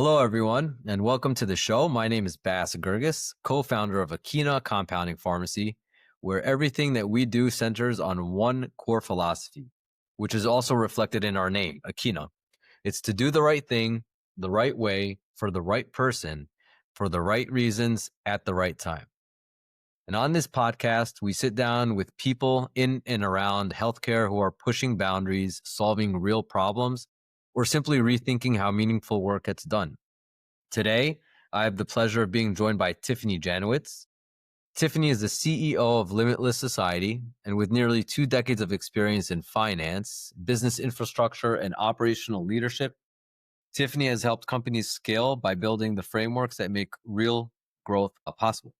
Hello, everyone, and welcome to the show. My name is Girgis, co-founder of Akina Compounding Pharmacy, where everything that we do centers on one core philosophy, which is also reflected in our name, Akina. It's to do the right thing, the right way, for the right person, for the right reasons, at the right time. And on this podcast, we sit down with people in and around healthcare who are pushing boundaries, solving real problems, or simply rethinking how meaningful work gets done. Today, I have the pleasure of being joined by Tiffany Janowitz. Tiffany is the CEO of Limitless Society, and with nearly 2 decades of experience in finance, business infrastructure, and operational leadership, Tiffany has helped companies scale by building the frameworks that make real growth possible.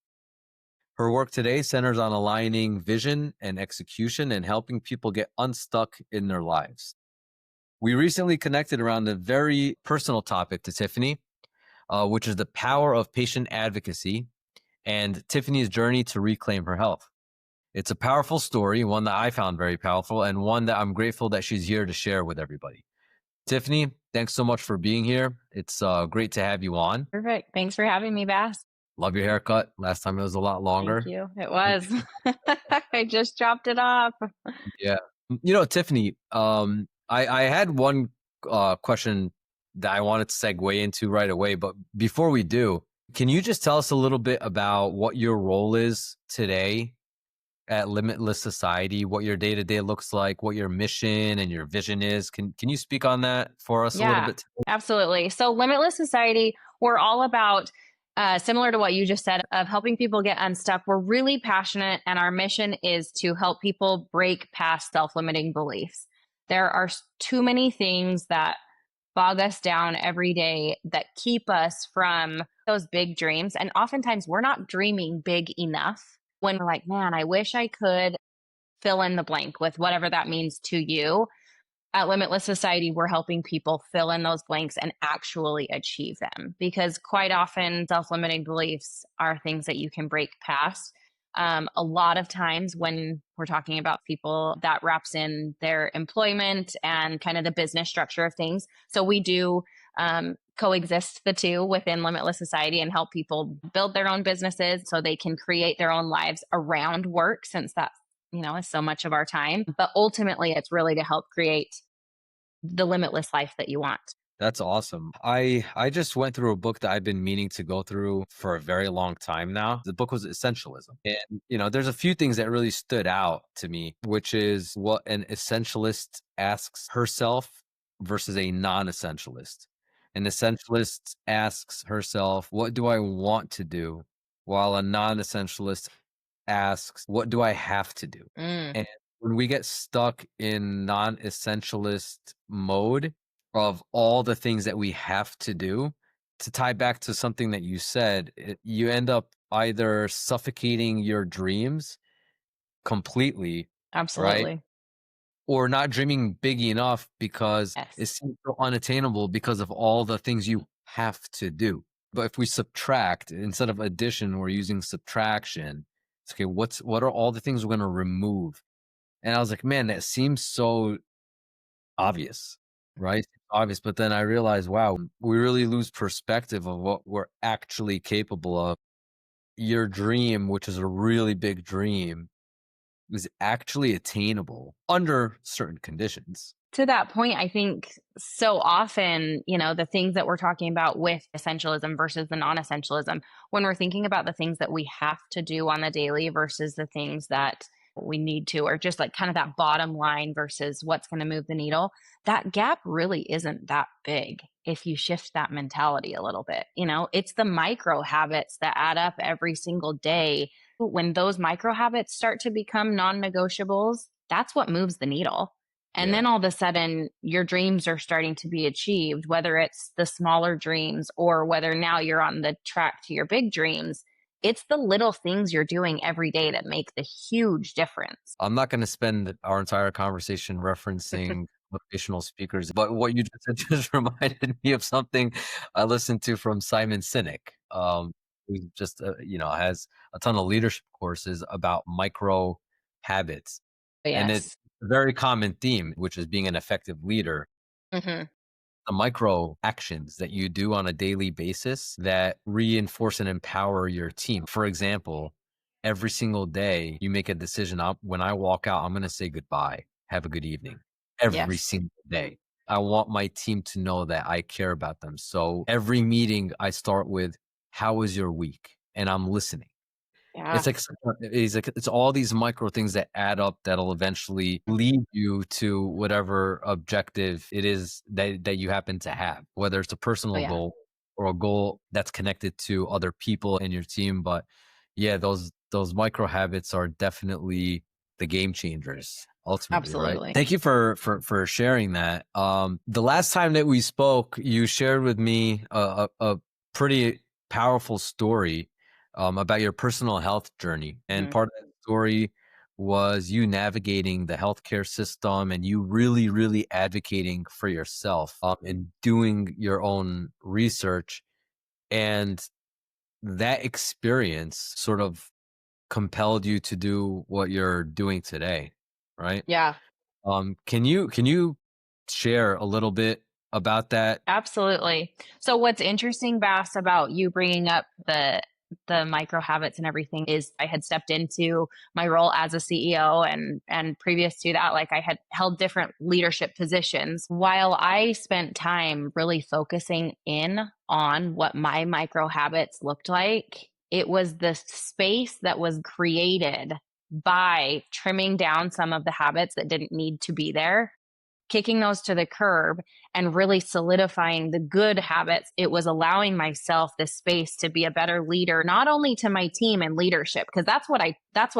Her work today centers on aligning vision and execution and helping people get unstuck in their lives. We recently connected around a very personal topic to Tiffany, which is the power of patient advocacy and Tiffany's journey to reclaim her health. It's a powerful story, one that I found very powerful, and one that I'm grateful that she's here to share with everybody. Tiffany, thanks so much for being here. It's great to have you on. Perfect. Thanks for having me, Bass. Love your haircut. Last time it was a lot Thank longer. you. It was. I just dropped it off. Yeah. Tiffany, I had one question that I wanted to segue into right away. But before we do, can you just tell us a little bit about what your role is today at Limitless Society, what your day-to-day looks like, what your mission and your vision is? Can you speak on that for us a little Yeah, bit? absolutely. So, Limitless Society, we're all about, similar to what you just said, of helping people get unstuck. We're really passionate, and our mission is to help people break past self limiting beliefs. There are too many things that bog us down every day that keep us from those big dreams. And oftentimes, we're not dreaming big enough when we're like, man, I wish I could fill in the blank with whatever that means to you. At Limitless Society, we're helping people fill in those blanks and actually achieve them because quite often self limiting beliefs are things that you can break past. A lot of times when we're talking about people, that wraps in their employment and kind of the business structure of things. So we do coexist the two within Limitless Society and help people build their own businesses so they can create their own lives around work, since that's is so much of our time. But ultimately, it's really to help create the limitless life that you want. That's awesome. I just went through a book that I've been meaning to go through for a very long time now. The book was Essentialism. And there's a few things that really stood out to me, which is what an essentialist asks herself versus a non-essentialist. An essentialist asks herself, what do I want to do? While a non-essentialist asks, what do I have to do? Mm, And when we get stuck in non-essentialist mode of all the things that we have to do, to tie back to something that you said, you end up either suffocating your dreams completely, right? absolutely. Or not dreaming big enough because it Yes. seems so unattainable because of all the things you have to do. But if we subtract instead of addition, we're using subtraction. It's okay, what are all the things we're going to remove? And I was like, man, that seems so obvious, right? Obvious. But then I realized, wow, we really lose perspective of what we're actually capable of. Your dream, which is a really big dream, is actually attainable under certain conditions. To that point, I think so often, the things that we're talking about with essentialism versus the non essentialism, when we're thinking about the things that we have to do on the daily versus the things that we need to, or just like kind of that bottom line versus what's going to move the needle, that gap really isn't that big if you shift that mentality a little bit. It's the micro habits that add up every single day. When those micro habits start to become non negotiables, that's what moves the needle. And Yeah. then all of a sudden, your dreams are starting to be achieved, whether it's the smaller dreams or whether now you're on the track to your big dreams. It's the little things you're doing every day that make the huge difference. I'm not going to spend our entire conversation referencing motivational speakers, but what you just said just reminded me of something I listened to from Simon Sinek, who just, has a ton of leadership courses about micro habits. And it's Yes. a very common theme, which is being an effective leader. Hmm. the micro actions that you do on a daily basis that reinforce and empower your team. For example, every single day you make a decision. When I walk out, I'm going to say goodbye. Have a good evening. Every Yes. single day. I want my team to know that I care about them. So every meeting I start with, how was your week? And I'm listening. Yeah. It's all these micro things that add up that'll eventually lead you to whatever objective it is that you happen to have, whether it's a Oh, personal yeah. goal or a goal that's connected to other people in your team. But yeah, those micro habits are definitely the game changers ultimately, right? Absolutely. Thank you for sharing that. The last time that we spoke, you shared with me a pretty powerful story about your personal health journey. And Mhm. part of that story was you navigating the healthcare system and you really, really advocating for yourself and doing your own research. And that experience sort of compelled you to do what you're doing today, right? Yeah. Can you share a little bit about that? Absolutely. So what's interesting, Bass, about you bringing up the micro habits and everything is I had stepped into my role as a CEO, and previous to that, like I had held different leadership positions. While I spent time really focusing in on what my micro habits looked like, it was the space that was created by trimming down some of the habits that didn't need to be there, kicking those to the curb, and really solidifying the good habits. It was allowing myself the space to be a better leader, not only to my team and leadership, because that's what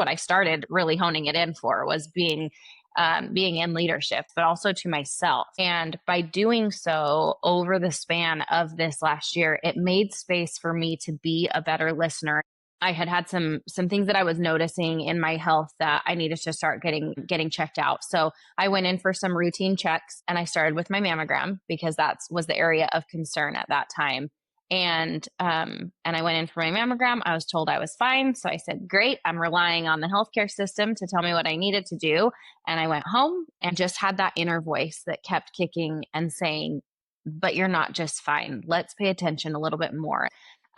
I started really honing it in for, was being in leadership, but also to myself. And by doing so over the span of this last year, it made space for me to be a better listener. I had some things that I was noticing in my health that I needed to start getting checked out. So I went in for some routine checks, and I started with my mammogram because that was the area of concern at that time. And I went in for my mammogram. I was told I was fine, so I said, "Great! I'm relying on the healthcare system to tell me what I needed to do." And I went home and just had that inner voice that kept kicking and saying, "But you're not just fine. Let's pay attention a little bit more."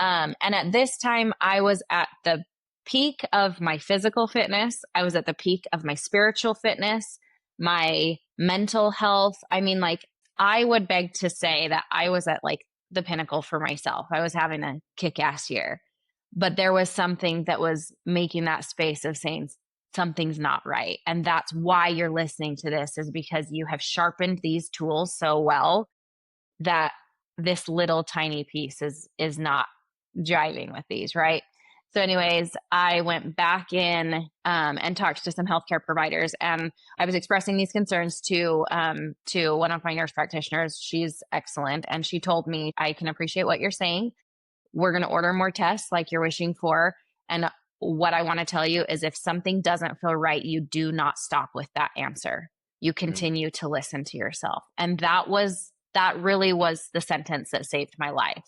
And at this time, I was at the peak of my physical fitness. I was at the peak of my spiritual fitness, my mental health. I mean, like, I would beg to say that I was at like the pinnacle for myself. I was having a kick ass year, but there was something that was making that space of saying something's not right. And that's why you're listening to this, is because you have sharpened these tools so well that this little tiny piece is not jiving with these, right? So, anyways, I went back in and talked to some healthcare providers, and I was expressing these concerns to one of my nurse practitioners. She's excellent, and she told me, "I can appreciate what you're saying. We're going to order more tests like you're wishing for, and what I want to tell you is if something doesn't feel right, you do not stop with that answer. You Mm, continue to listen to yourself." And that really was the sentence that saved my life.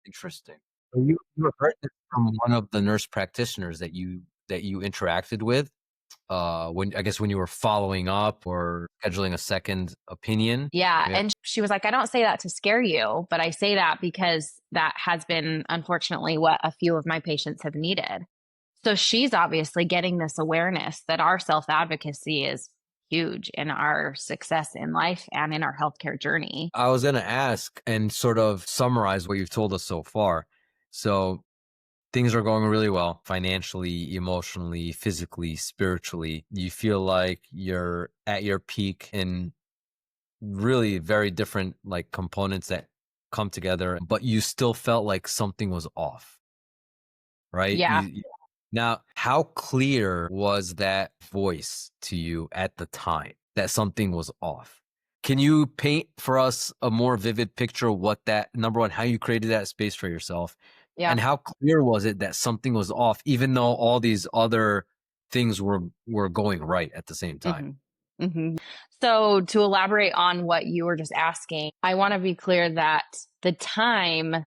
interesting. So you heard this from one of the nurse practitioners that you interacted with, when I guess when you were following up or scheduling a second opinion? Yeah. Yeah. And she was like, "I don't say that to scare you, but I say that because that has been, unfortunately, what a few of my patients have needed." So she's obviously getting this awareness that our self advocacy is huge in our success in life and in our healthcare journey. I was gonna ask and sort of summarize what you've told us so far. So things are going really well financially, emotionally, physically, spiritually. You feel like you're at your peak in really very different like components that come together, but you still felt like something was off, right? Yeah. Now, how clear was that voice to you at the time that something was off? Can you paint for us a more vivid picture of what that, number one, how you created that space for yourself, Yeah. and how clear was it that something was off, even though all these other things were going right at the same time? hmm hmm So, to elaborate on what you were just asking, I want to be clear that the time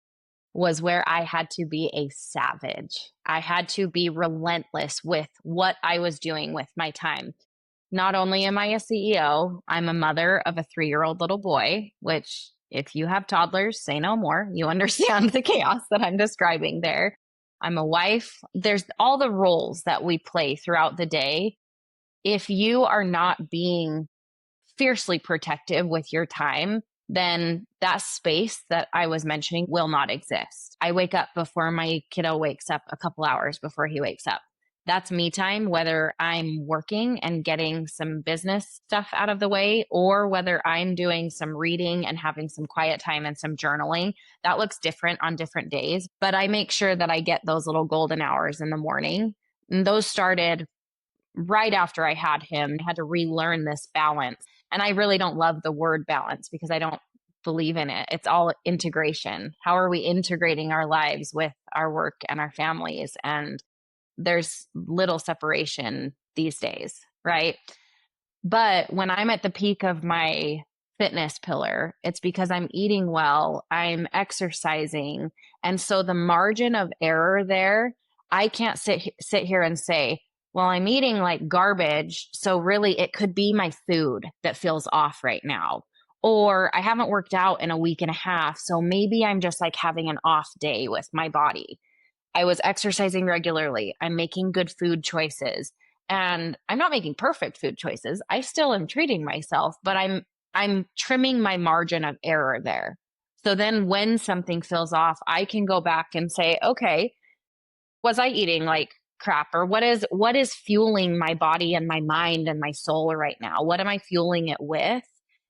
was where I had to be a savage. I had to be relentless with what I was doing with my time. Not only am I a CEO, I'm a mother of a 3-year-old little boy, which if you have toddlers, say no more. You understand the chaos that I'm describing there. I'm a wife. There's all the roles that we play throughout the day. If you are not being fiercely protective with your time, then that space that I was mentioning will not exist. I wake up before my kiddo wakes up, a couple hours before he wakes up. That's me time, whether I'm working and getting some business stuff out of the way, or whether I'm doing some reading and having some quiet time and some journaling. That looks different on different days, but I make sure that I get those little golden hours in the morning. And those started right after I had him. I had to relearn this balance. And I really don't love the word balance because I don't believe in it. It's all integration. How are we integrating our lives with our work and our families? And there's little separation these days, right? But when I'm at the peak of my fitness pillar, it's because I'm eating well, I'm exercising. And so the margin of error there, I can't sit here and say, well, I'm eating like garbage. So really it could be my food that feels off right now. Or I haven't worked out in a week and a half. So maybe I'm just like having an off day with my body. I was exercising regularly. I'm making good food choices. And I'm not making perfect food choices. I still am treating myself, but I'm trimming my margin of error there. So then when something feels off, I can go back and say, okay, was I eating like crap, or what is fueling my body and my mind and my soul right now? What am I fueling it with?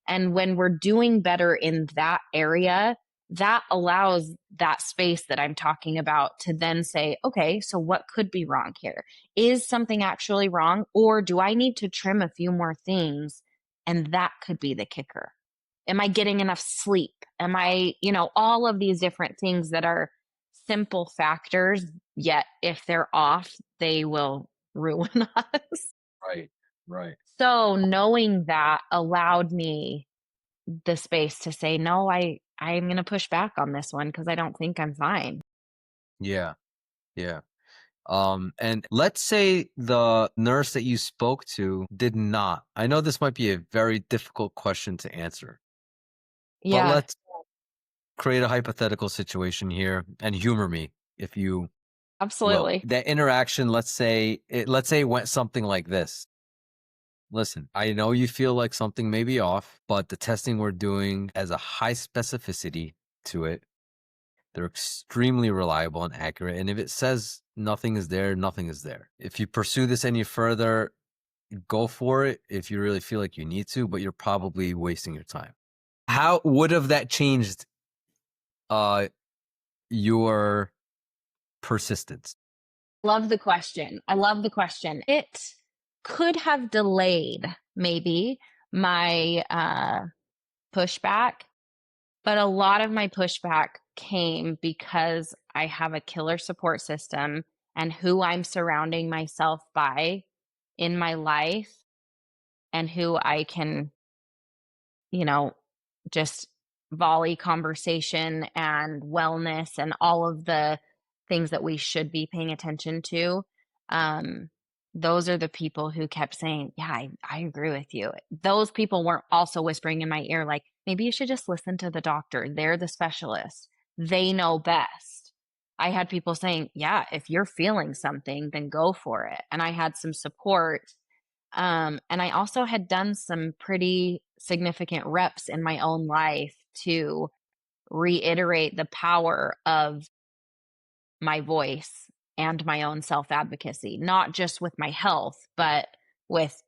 And when we're doing better in that area, that allows that space that I'm talking about to then say, okay, so what could be wrong here? Is something actually wrong, or do I need to trim a few more things? And that could be the kicker. Am I getting enough sleep? Am I, all of these different things that are simple factors, yet if they're off, they will ruin us. Right. Right. So knowing that allowed me the space to say, no, I'm going to push back on this one because I don't think I'm fine. Yeah. Yeah. And let's say the nurse that you spoke to did not. I know this might be a very difficult question to answer, but Yeah, let's create a hypothetical situation here and humor me if you will. absolutely. That interaction, let's say it went something like this. Listen, I know you feel like something may be off, but the testing we're doing has a high specificity to it. They're extremely reliable and accurate. And if it says nothing is there, nothing is there. If you pursue this any further, go for it if you really feel like you need to, but you're probably wasting your time. How would have that changed your persistence? Love the question. I love the question. It could have delayed maybe my pushback, but a lot of my pushback came because I have a killer support system and who I'm surrounding myself by in my life and who I can, you know, just volley conversation and wellness and all of the things that we should be paying attention to. Um, those are the people who kept saying, yeah, I agree with you. Those people weren't also whispering in my ear, like, maybe you should just listen to the doctor. They're the specialist. They know best. I had people saying, yeah, if you're feeling something, then go for it. And I had some support, and I also had done some pretty significant reps in my own life to reiterate the power of my voice and my own self advocacy, not just with my health, but with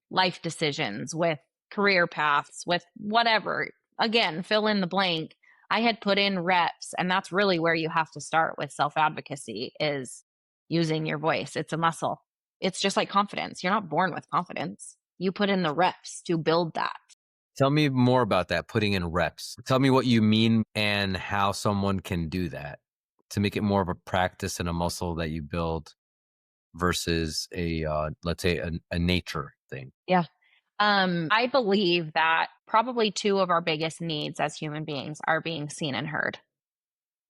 life decisions, with career paths, with whatever. Again, fill in the blank. I had put in reps, and that's really where you have to start with self advocacy is using your voice. It's a muscle. It's just like confidence. You're not born with confidence. You put in the reps to build that. Tell me more about that, putting in reps. Tell me what you mean and how someone can do that to make it more of a practice and a muscle that you build versus let's say a nature thing. Yeah. I believe that probably two of our biggest needs as human beings are being seen and heard.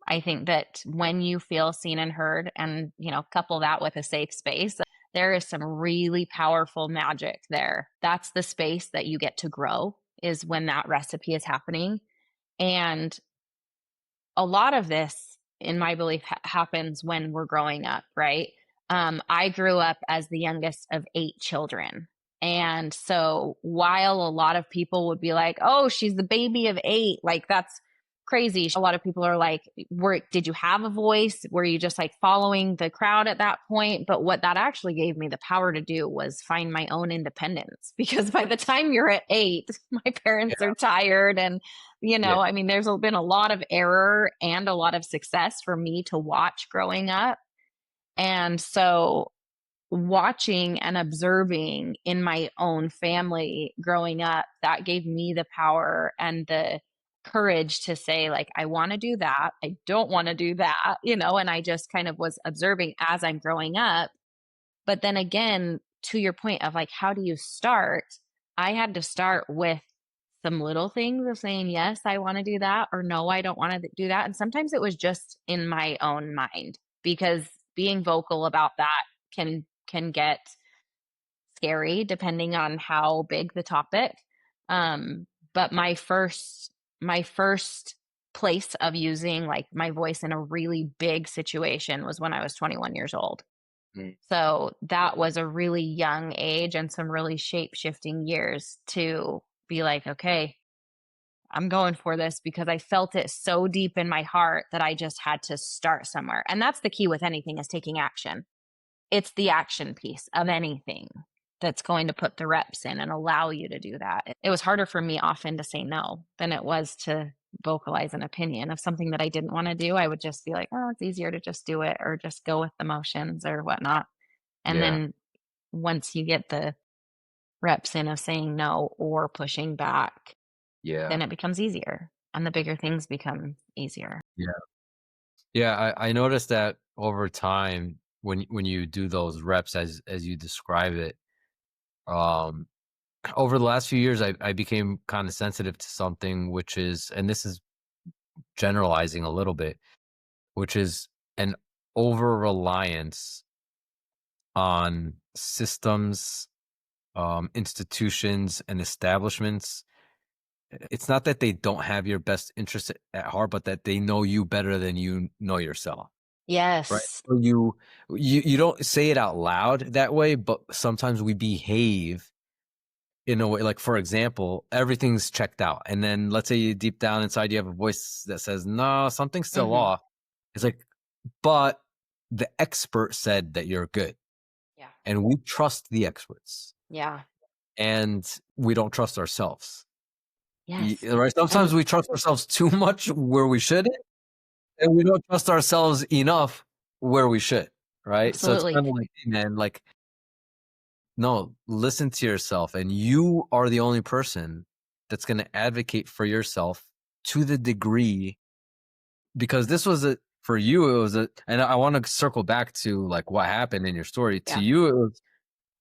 I think that when you feel seen and heard and, couple that with a safe space, there is some really powerful magic there. That's the space that you get to grow is when that recipe is happening. And a lot of this, in my belief, happens when we're growing up, right? I grew up as the youngest of 8 children. And so while a lot of people would be like, oh, she's the baby of 8, like that's crazy. A lot of people are like, did you have a voice? Were you just like following the crowd at that point? But what that actually gave me the power to do was find my own independence, because by the time you're at 8, my parents Yeah. are tired, and Yeah. I mean, there's been a lot of error and a lot of success for me to watch growing up. And so watching and observing in my own family growing up, that gave me the power and the courage to say, like, I want to do that. I don't want to do that, and I just kind of was observing as I'm growing up. But then again, to your point of like, how do you start? I had to start with some little things of saying, yes, I want to do that, or no, I don't want to do that. And sometimes it was just in my own mind, because being vocal about that can get scary depending on how big the topic. But my first place of using like my voice in a really big situation was when I was 21 years old. Mm. So that was a really young age and some really shape shifting years to be like, okay, I'm going for this, because I felt it so deep in my heart that I just had to start somewhere. And that's the key with anything, is taking action. It's the action piece of anything that's going to put the reps in and allow you to do that. It was harder for me often to say no than it was to vocalize an opinion of something that I didn't want to do. I would just be like, oh, it's easier to just do it, or just go with the motions or whatnot. And Yeah. then once you get the reps in of saying no or pushing back, Yeah. then it becomes easier and the bigger things become easier. Yeah. Yeah. I noticed that over time when you do those reps as you describe it, um, over the last few years I became kind of sensitive to something, which is, and this is generalizing a little bit, which is an over reliance on systems, institutions, and establishments. It's not that they don't have your best interest at heart, but that they know you better than you know yourself, right? Yes. So you don't say it out loud that way, but sometimes we behave in a way, like, for example, everything's checked out, and then let's say you deep down inside you have a voice that says, "No, something's still Hmm. off." It's like, but the expert said that you're good, Yeah. and we trust the experts, Yeah. and we don't trust ourselves. Yes. Right? And Sometimes we trust ourselves too much where we shouldn't, and we don't trust ourselves enough where we should, right? So it's absolutely. kind of like, hey, man, like, no, listen to yourself, and you are the only person that's going to advocate for yourself to the degree, because this was a, for you, it was a, and I want to circle back to like what happened in your story. To Yeah. you, it was,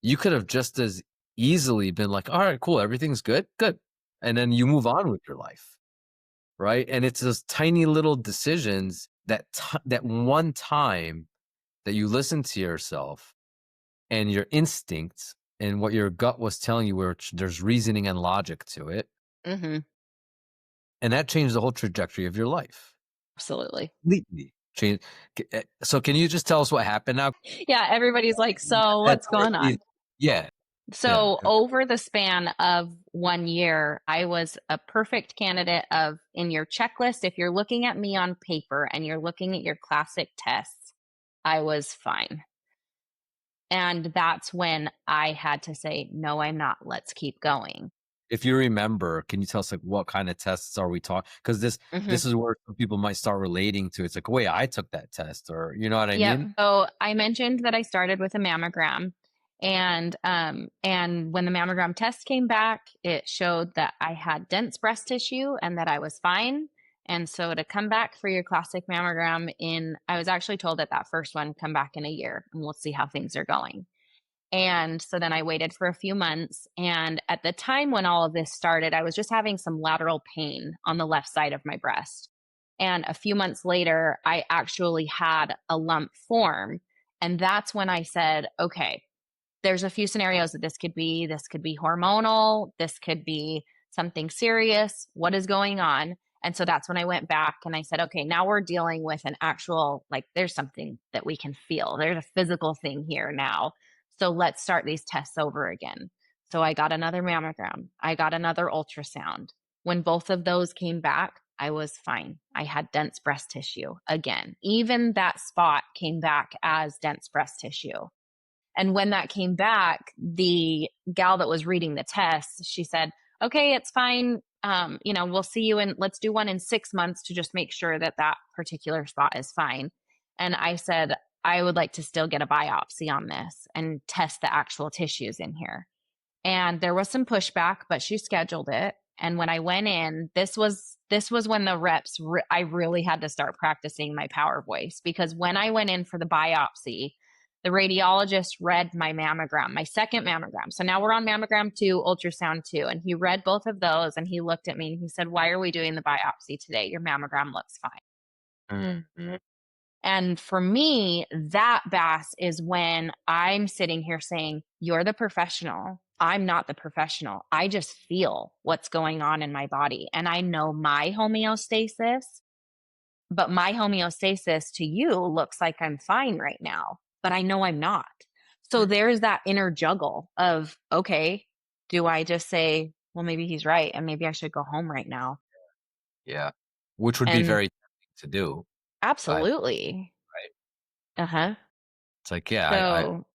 you could have just as easily been like, all right, cool, everything's good, good. And then you move on with your life, right? And it's those tiny little decisions that that one time that you listen to yourself and your instincts and what your gut was telling you, where there's reasoning and logic to it, Hmm. and that changed the whole trajectory of your life. Absolutely. Completely changed. So can you just tell us what happened now? Yeah. Everybody's like, so That what's going is, on? yeah, yeah, So over the span of 1 year, I was a perfect candidate of, in your checklist, if you're looking at me on paper and you're looking at your classic tests, I was fine. And that's when I had to say, no, I'm not. Let's keep going. if you remember, can you tell us like what kind of tests are we talking? Because this Hmm. is where some people might start relating to. It's like, wait, I took that test, or you know what I Yep. mean? So I mentioned that I started with a mammogram, and when the mammogram test came back, it showed that I had dense breast tissue and that I was fine. And so to come back for your classic mammogram I was actually told that that first one come back in a year and we'll see how things are going. And so then I waited for a few months. And at the time when all of this started, I was just having some lateral pain on the left side of my breast. And a few months later, I actually had a lump form. And that's when I said, okay, there's a few scenarios that this could be. This could be hormonal. This could be something serious. What is going on? And so that's when I went back and I said, okay, now we're dealing with an actual, like, there's something that we can feel. There's a physical thing here now. So let's start these tests over again. So I got another mammogram. I got another ultrasound. When both of those came back, I was fine. I had dense breast tissue again. Even that spot came back as dense breast tissue. And when that came back, the gal that was reading the test, she said, okay, it's fine. We'll see you let's do one in 6 months to just make sure that that particular spot is fine. And I said, I would like to still get a biopsy on this and test the actual tissues in here. And there was some pushback, but she scheduled it. And when I went in, this was when the reps, I really had to start practicing my power voice, because when I went in for the biopsy, the radiologist read my mammogram, my second mammogram. So now we're on mammogram 2, ultrasound 2. And he read both of those and he looked at me and he said, why are we doing the biopsy today? Your mammogram looks fine. Mhm. And for me, that, Bass, is when I'm sitting here saying, you're the professional. I'm not the professional. I just feel what's going on in my body. And I know my homeostasis, but my homeostasis to you looks like I'm fine right now, but I know I'm not. So Mm. there's that inner juggle of, okay, do I just say, well, maybe he's right and maybe I should go home right now? Yeah. Which would be And very tempting to do. I absolutely. right. Uh huh. It's like, yeah, So,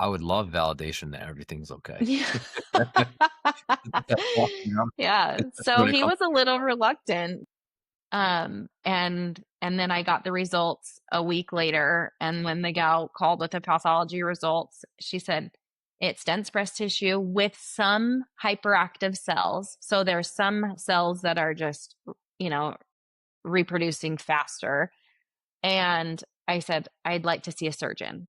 I would love validation that everything's okay. yeah. You know? Yeah. So When it he comes was a little reluctant. And then I got the results a week later. And when the gal called with the pathology results, she said, it's dense breast tissue with some hyperactive cells. So there's some cells that are just, you know, reproducing faster. And I said, I'd like to see a surgeon.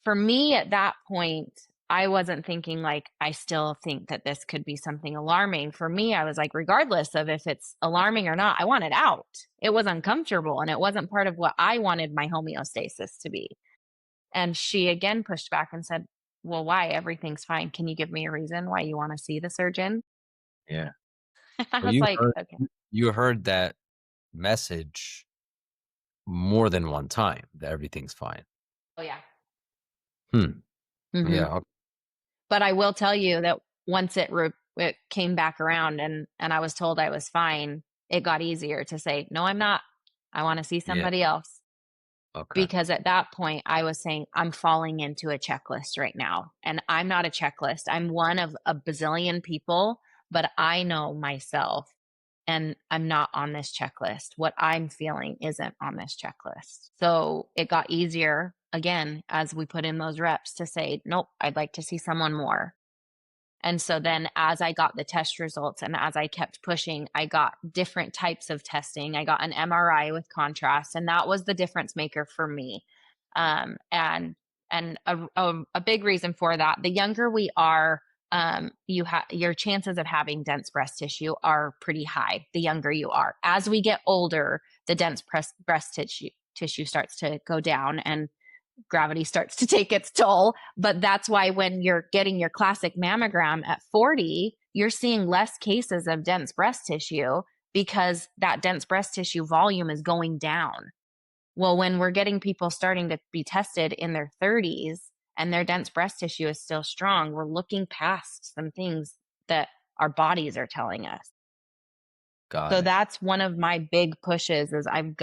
For me at that point, I wasn't thinking like, I still think that this could be something alarming. For me, I was like, regardless of if it's alarming or not, I want it out. It was uncomfortable and it wasn't part of what I wanted my homeostasis to be. And she again pushed back and said, well, why? Everything's fine. Can you give me a reason why you want to see the surgeon? yeah. I So was like, okay. you heard that message more than one time that everything's fine. Oh, yeah. Hmm. Hmm. Yeah. But I will tell you that once it came back around and I was told I was fine, it got easier to say, "No, I'm not. I wanna see Yeah. somebody else." Okay. Because at that point, I was saying, "I'm falling into a checklist right now, and I'm not a checklist. I'm one of a bazillion people, but I know myself, and I'm not on this checklist. What I'm feeling isn't on this checklist." So, it got easier, again, as we put in those reps to say, "Nope, I'd like to see someone more." And so then as I got the test results and as I kept pushing, I got different types of testing. I got an MRI with contrast, and that was the difference maker for me. And a big reason for that, the younger we are, your chances of having dense breast tissue are pretty high. The younger you are, as we get older, the dense breast tissue starts to go down, and gravity starts to take its toll. But that's why when you're getting your classic mammogram at 40, you're seeing less cases of dense breast tissue because that dense breast tissue volume is going down. Well, when we're getting people starting to be tested in their 30s and their dense breast tissue is still strong, we're looking past some things that our bodies are telling us. Got So it. that's one of my big pushes is I'm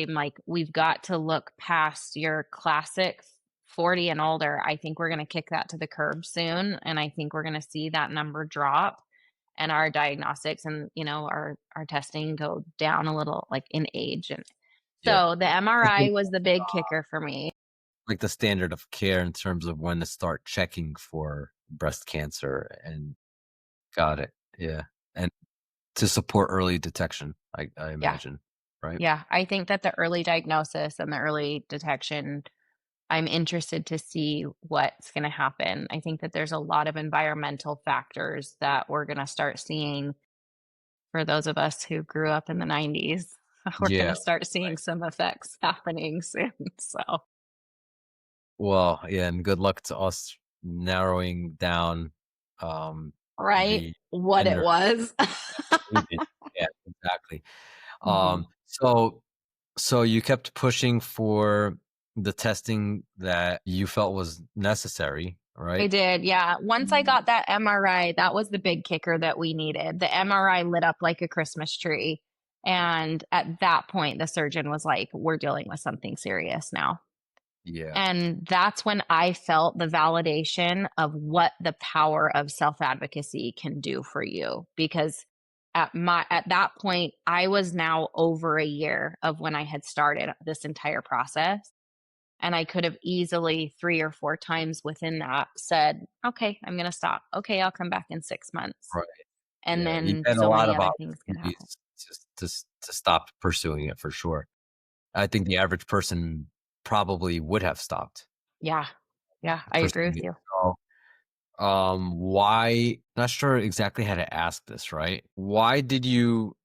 like, we've got to look past your classic 40 and older. I think we're going to kick that to the curb soon. And I think we're going to see that number drop and our diagnostics and, our testing go down a little, like, in age. And Yeah. so the MRI was the big kicker for me. Like the standard of care in terms of when to start checking for breast cancer and got it. Yeah. And to support early detection, I Yeah. imagine, right? Yeah. I think that the early diagnosis and the early detection, I'm interested to see what's going to happen. I think that there's a lot of environmental factors that we're going to start seeing for those of us who grew up in the 90s. We're going Yeah. to start seeing some effects happening soon. So, Well, yeah, and good luck to us narrowing down, um, right? the What it gender was. needed. Yeah. exactly. Mhm. So you kept pushing for the testing that you felt was necessary, I right? did, yeah. Once I got that MRI, that was the big kicker that we needed. The MRI lit up like a Christmas tree, and at that point, the surgeon was like, "We're dealing with something serious now." Yeah, And that's when I felt the validation of what the power of self-advocacy can do for you, because at that point, I was now over a year of when I had started this entire process, and I could have easily 3 or 4 times within that said, "Okay, I'm gonna stop. Okay, I'll come back in 6 months." right. And Yeah, you then had a so lot many of other things could happen. opportunities to stop pursuing it for sure. I think the average person probably would have stopped Yeah. Yeah, I agree pursuing with it. you. So, why not sure exactly how to ask this, right? Why did you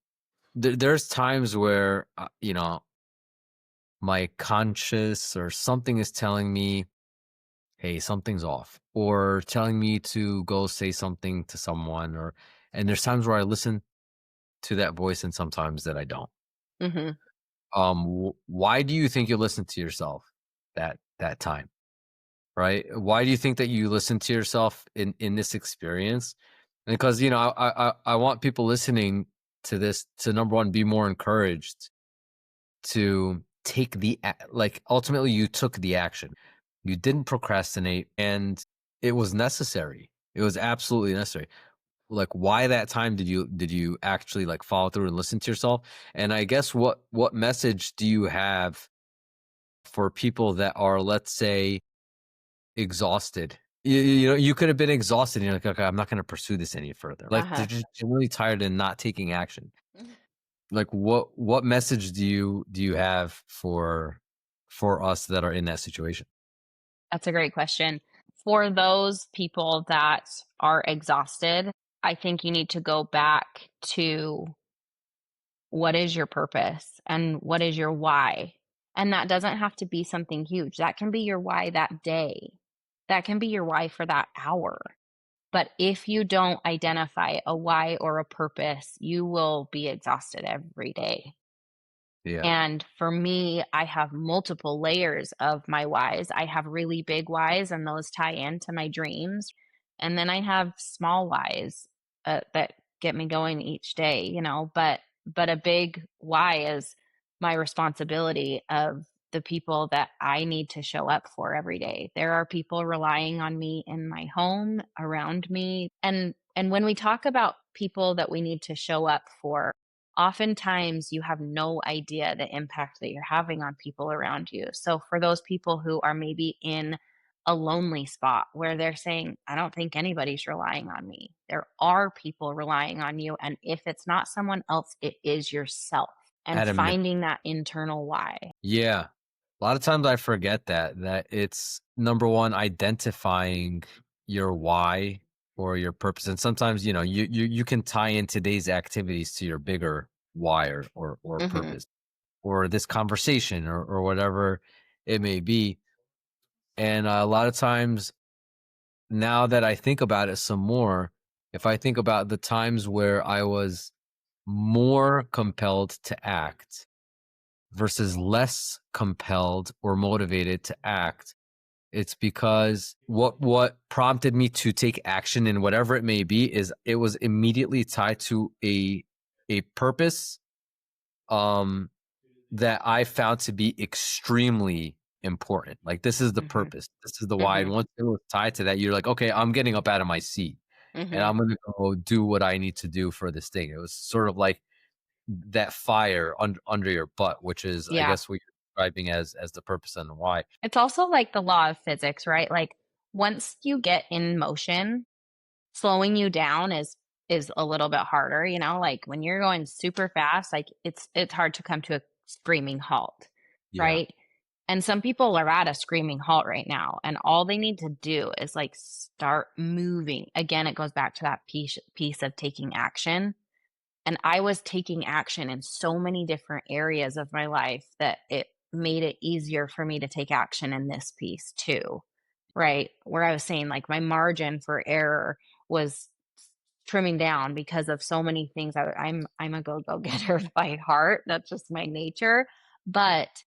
there's times where, my conscious or something is telling me, "Hey, something's off," or telling me to go say something to someone, and there's times where I listen to that voice and sometimes that I don't. Mhm. Why do you think you listen to yourself that time, right? Why do you think that you listen to yourself in this experience? Because I want people listening to this to number one be more encouraged to take like ultimately you took the action. You didn't procrastinate, and it was necessary. It was absolutely necessary. Like, why that time did you actually like follow through and listen to yourself? And I guess what message do you have for people that are, let's say, exhausted? You could have been exhausted and you're like, okay, I'm not going to pursue this any further. Like they're Uh-huh. just really tired and not taking action. Like what message do you have for us that are in that situation? That's a great question. For those people that are exhausted, I think you need to go back to what is your purpose and what is your why? And that doesn't have to be something huge. That can be your why that day. That can be your why for that hour. But if you don't identify a why or a purpose, you will be exhausted every day. Yeah. And for me, I have multiple layers of my whys. I have really big whys, and those tie into my dreams. And then I have small whys that get me going each day, But a big why is my responsibility of the people that I need to show up for every day. There are people relying on me in my home, around me, and when we talk about people that we need to show up for, oftentimes you have no idea the impact that you're having on people around you. So for those people who are maybe in a lonely spot where they're saying, I don't think anybody's relying on me, there are people relying on you. And if it's not someone else, it is yourself, and At a minute. finding that internal why. Yeah. A lot of times I forget that it's number one, identifying your why or your purpose. And sometimes, you can tie in today's activities to your bigger why or Hmm. purpose or this conversation or whatever it may be. And a lot of times now that I think about it some more, if I think about the times where I was more compelled to act versus less compelled or motivated to act, it's because what prompted me to take action in whatever it may be is it was immediately tied to a purpose um that I found to be extremely important. Like this is the Hmm. purpose. This is the why. Hmm. And once it was tied to that, you're like, okay, I'm getting up out of my seat and Hmm. I'm gonna go do what I need to do for this thing. It was sort of like that fire under your butt, which is I Yeah. guess what you're describing as the purpose and the why. It's also like the law of physics, right? Like once you get in motion, slowing you down is a little bit harder, like when you're going super fast, like it's hard to come to a screaming halt, Yeah. right? And some people are at a screaming halt right now, and all they need to do is like start moving. Again, it goes back to that piece of taking action. And I was taking action in so many different areas of my life that it made it easier for me to take action in this piece too, right? Where I was saying like my margin for error was trimming down because of so many things. I'm a go getter by heart. That's just my nature. But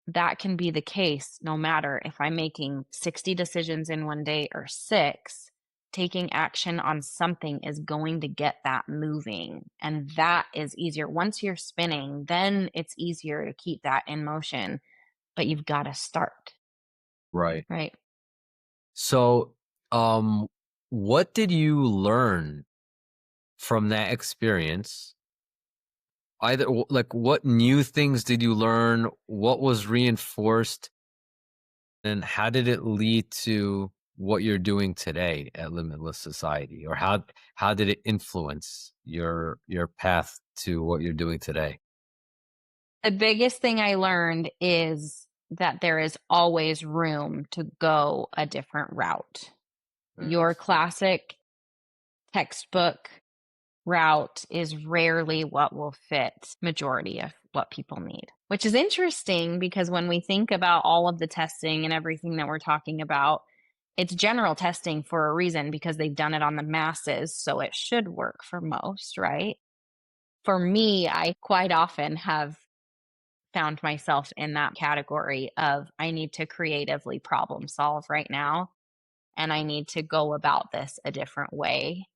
that can be the case no matter if I'm making 60 decisions in one day or six. Taking action on something is going to get that moving. And that is easier. Once you're spinning, then it's easier to keep that in motion, but you've got to start, Right. right? So, um, what did you learn from that experience? Either like what new things did you learn? What was reinforced? And how did it lead to what you're doing today at Limitless Society? Or how did it influence your path to what you're doing today? The biggest thing I learned is that there is always room to go a different route. Mm. Your classic textbook route is rarely what will fit majority of what people need, which is interesting because when we think about all of the testing and everything that we're talking about, it's general testing for a reason because they've done it on the masses, so it should work for most, right? For me, I quite often have found myself in that category of I need to creatively problem solve right now and I need to go about this a different way.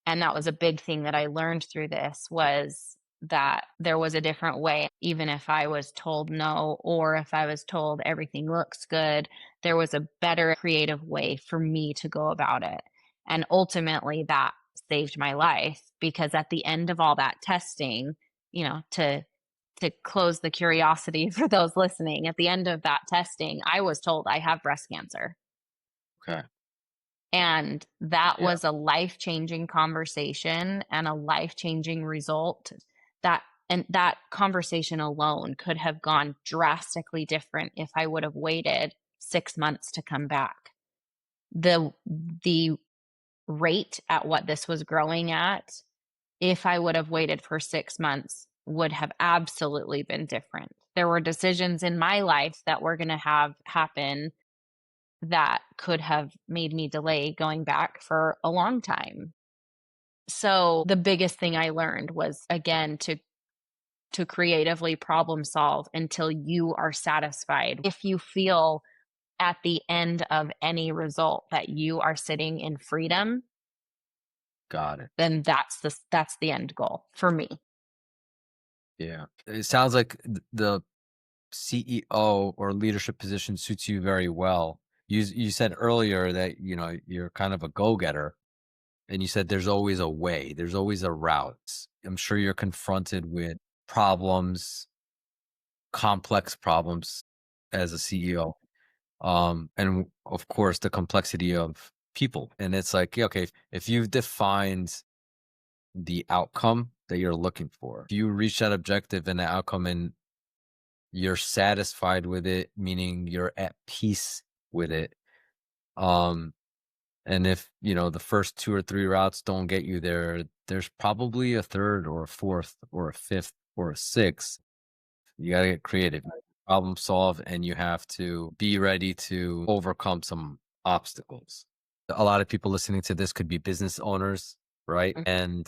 And that was a big thing that I learned through this was that there was a different way. Even if I was told no, or if I was told everything looks good, there was a better creative way for me to go about it. And ultimately that saved my life because at the end of all that testing, you know, to close the curiosity for those listening, at the end of that testing, I was told I have breast cancer. Okay. And that Yeah. was a life-changing conversation and a life-changing result that and that conversation alone could have gone drastically different if I would have waited 6 months to come back. The rate at what this was growing at, if I would have waited for 6 months, would have absolutely been different. There were decisions in my life that were gonna have happen that could have made me delay going back for a long time. So the biggest thing I learned was again to creatively problem solve until you are satisfied. If you feel at the end of any result that you are sitting in freedom, Got it. then that's the end goal for me. Yeah. It sounds like the CEO or leadership position suits you very well. You said earlier that, you're kind of a go-getter, and you said there's always a way, there's always a route. I'm sure you're confronted with problems, complex problems as a CEO. And of course the complexity of people. And it's like, yeah, okay, if you've defined the outcome that you're looking for, if you reach that objective and the outcome and you're satisfied with it, meaning you're at peace with it. Um, and if, the first two or three routes don't get you there, there's probably a third or a fourth or a fifth or a sixth. You got to get creative, problem solve, and you have to be ready to overcome some obstacles. A lot of people listening to this could be business owners, right? Mm. And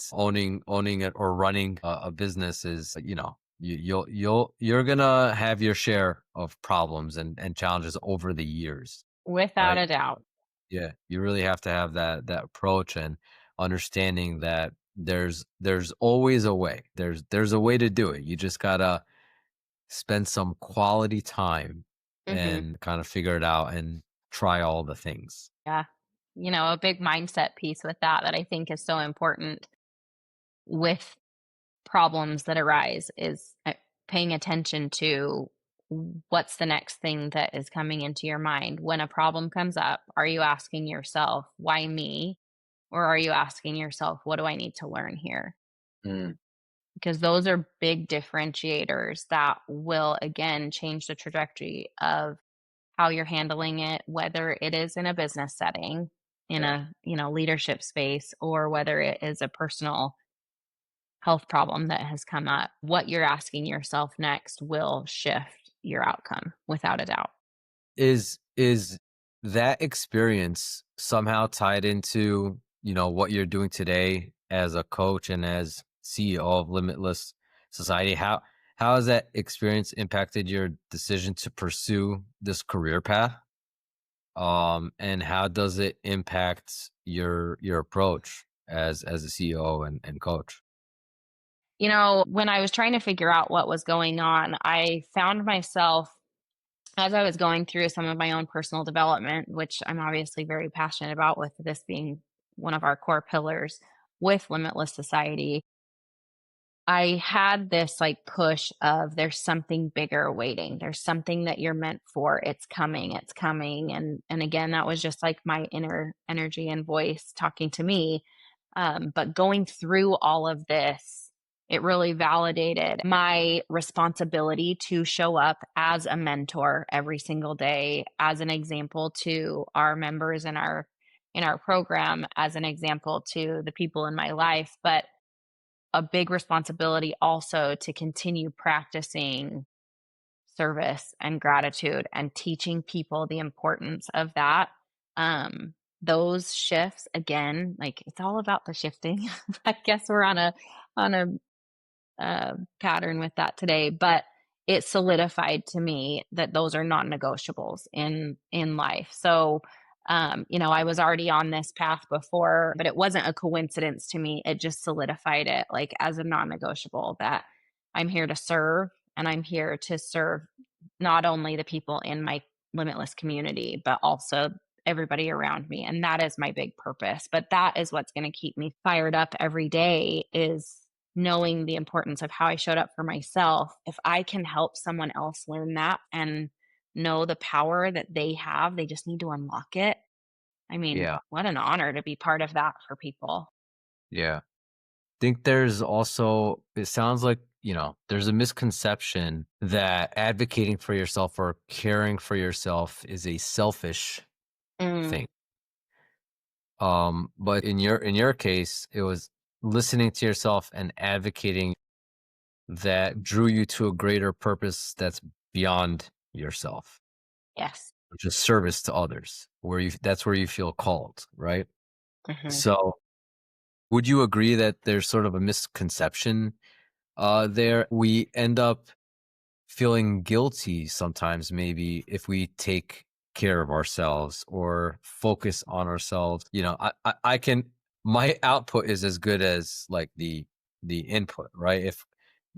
owning it or running a business is, you're gonna have your share of problems and challenges over the years, Without right? a doubt. Yeah, you really have to have that approach and understanding that there's always a way. There's a way to do it. You just gotta spend some quality time Mhm. and kind of figure it out and try all the things. Yeah. You know, a big mindset piece with that I think is so important with problems that arise is paying attention to what's the next thing that is coming into your mind. When a problem comes up, are you asking yourself, why me? Or are you asking yourself, what do I need to learn here? Mm. Because those are big differentiators that will, again, change the trajectory of how you're handling it, whether it is in a business setting, in Yeah. a leadership space, or whether it is a personal health problem that has come up, what you're asking yourself next will shift your outcome without a doubt. Is that experience somehow tied into what you're doing today as a coach and as CEO of Limitless Society, how has that experience impacted your decision to pursue this career path? And how does it impact your approach as a CEO and coach? When I was trying to figure out what was going on, I found myself as I was going through some of my own personal development, which I'm obviously very passionate about, with this being one of our core pillars with Limitless Society. I had this like push of there's something bigger waiting. There's something that you're meant for. It's coming. It's coming. And again, that was just like my inner energy and voice talking to me. But going through all of this, it really validated my responsibility to show up as a mentor every single day, as an example to our members in our program, as an example to the people in my life, but a big responsibility also to continue practicing service and gratitude and teaching people the importance of that. Those shifts again, like it's all about the shifting. I guess we're on a pattern with that today, but it solidified to me that those are non-negotiables in life. So, I was already on this path before, but it wasn't a coincidence to me. It just solidified it like as a non-negotiable that I'm here to serve, and I'm here to serve not only the people in my limitless community, but also everybody around me. And that is my big purpose. But that is what's going to keep me fired up every day, is knowing the importance of how I showed up for myself. If I can help someone else learn that and know the power that they have, they just need to unlock it. I mean, Yeah, what an honor to be part of that for people. yeah. Think there's also, it sounds like, there's a misconception that advocating for yourself or caring for yourself is a selfish Mm, thing. But in your case, it was listening to yourself and advocating that drew you to a greater purpose that's beyond yourself, yes. which is service to others, that's where you feel called, right? Hmm. So would you agree that there's sort of a misconception there? We end up feeling guilty sometimes, maybe, if we take care of ourselves or focus on ourselves. I can, my output is as good as like the input, right? if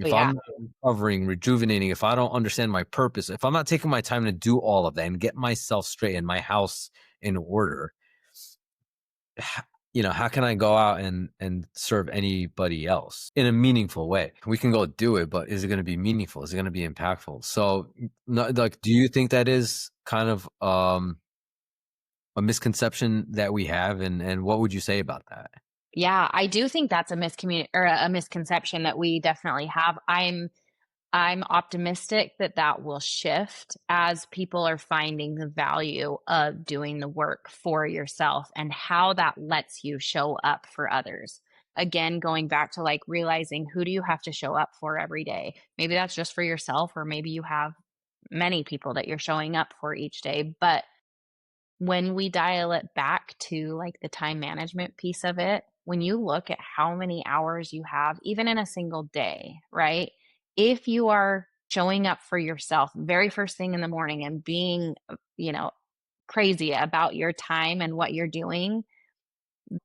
Oh, if yeah. I'm recovering, rejuvenating, if I don't understand my purpose, if I'm not taking my time to do all of that and get myself straight and my house in order, how can I go out and serve anybody else in a meaningful way? We can go do it, but is it going to be meaningful? Is it going to be impactful? So, like, do you think that is kind of a misconception that we have, and what would you say about that? Yeah, I do think that's a a misconception that we definitely have. I'm optimistic that that will shift as people are finding the value of doing the work for yourself and how that lets you show up for others. Again, going back to like realizing, who do you have to show up for every day? Maybe that's just for yourself, or maybe you have many people that you're showing up for each day. But when we dial it back to like the time management piece of it, when you look at how many hours you have, even in a single day, right? If you are showing up for yourself very first thing in the morning and being, crazy about your time and what you're doing,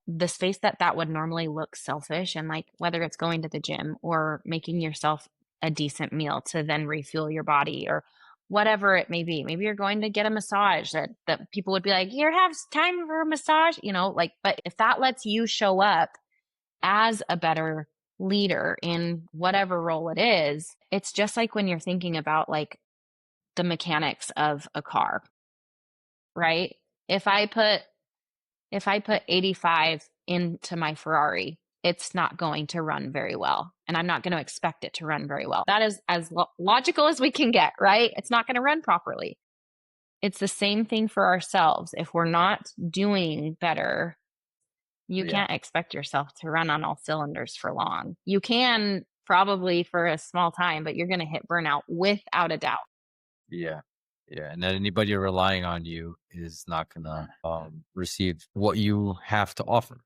the space that that would normally look selfish, and like whether it's going to the gym or making yourself a decent meal to then refuel your body, or whatever it may be. Maybe you're going to get a massage that people would be like, "Here, have time for a massage," like, but if that lets you show up as a better leader in whatever role it is, it's just like when you're thinking about like the mechanics of a car, right? If I put if I put 85 into my Ferrari, it's not going to run very well. And I'm not going to expect it to run very well. That is as logical as we can get, right? It's not going to run properly. It's the same thing for ourselves. If we're not doing better, you Yeah, can't expect yourself to run on all cylinders for long. You can probably for a small time, but you're going to hit burnout without a doubt. yeah, yeah. And then anybody relying on you is not gonna receive what you have to offer.